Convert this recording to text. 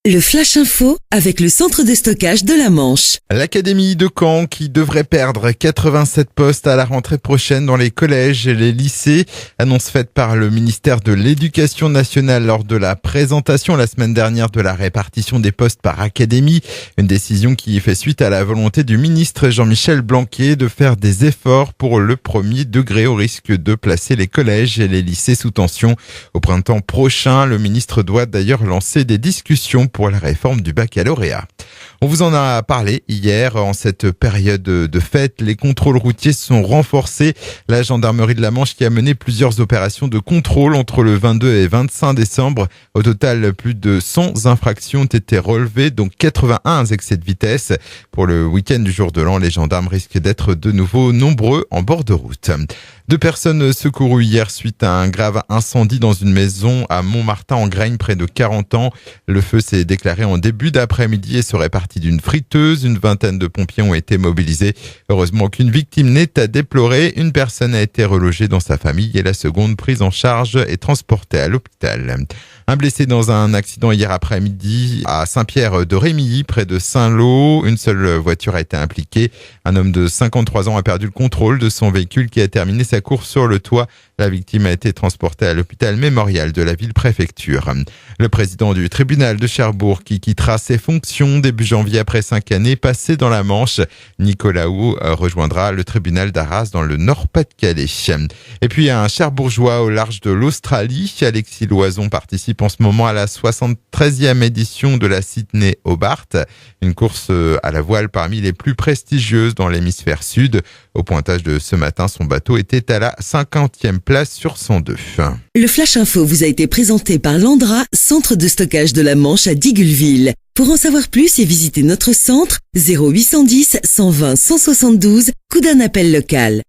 Le Flash Info avec le centre de stockage de la Manche. L'Académie de Caen qui devrait perdre 87 postes à la rentrée prochaine dans les collèges et les lycées. Annonce faite par le ministère de l'Éducation nationale lors de la présentation la semaine dernière de la répartition des postes par académie. Une décision qui fait suite à la volonté du ministre Jean-Michel Blanquer de faire des efforts pour le premier degré au risque de placer les collèges et les lycées sous tension. Au printemps prochain, le ministre doit d'ailleurs lancer des discussions pour la réforme du baccalauréat. On vous en a parlé hier. En cette période de fête, les contrôles routiers sont renforcés. La gendarmerie de la Manche qui a mené plusieurs opérations de contrôle entre le 22 et 25 décembre. Au total, plus de 100 infractions ont été relevées, donc 81 excès de vitesse. Pour le week-end du jour de l'an, les gendarmes risquent d'être de nouveau nombreux en bord de route. 2 personnes secourues hier suite à un grave incendie dans une maison à Montmartin-en-Graigne, près de 40 ans. Le feu s'est déclaré en début d'après-midi et serait parti d'une friteuse. Une vingtaine de pompiers ont été mobilisés. Heureusement aucune victime n'est à déplorer. Une personne a été relogée dans sa famille et la seconde prise en charge et transportée à l'hôpital. Un blessé dans un accident hier après-midi à Saint-Pierre-de-Rémilly, près de Saint-Lô. Une seule voiture a été impliquée. Un homme de 53 ans a perdu le contrôle de son véhicule qui a terminé sa course sur le toit. La victime a été transportée à l'hôpital mémorial de la ville-préfecture. Le président du tribunal de Cherbourg qui quittera ses fonctions début janvier après 5 années passées dans la Manche. Nicolas Hou rejoindra le tribunal d'Arras dans le Nord-Pas-de-Calais. Et puis un Cherbourgeois au large de l'Australie. Alexis Loison participe en ce moment à la 73e édition de la Sydney Hobart. Une course à la voile parmi les plus prestigieuses dans l'hémisphère sud. Au pointage de ce matin, son bateau était à la 50e place sur 102. Le Flash Info vous a été présenté par Landra, centre de stockage de la Manche à Digueulville. Pour en savoir plus et visiter notre centre, 0810 120 172, coup d'un appel local.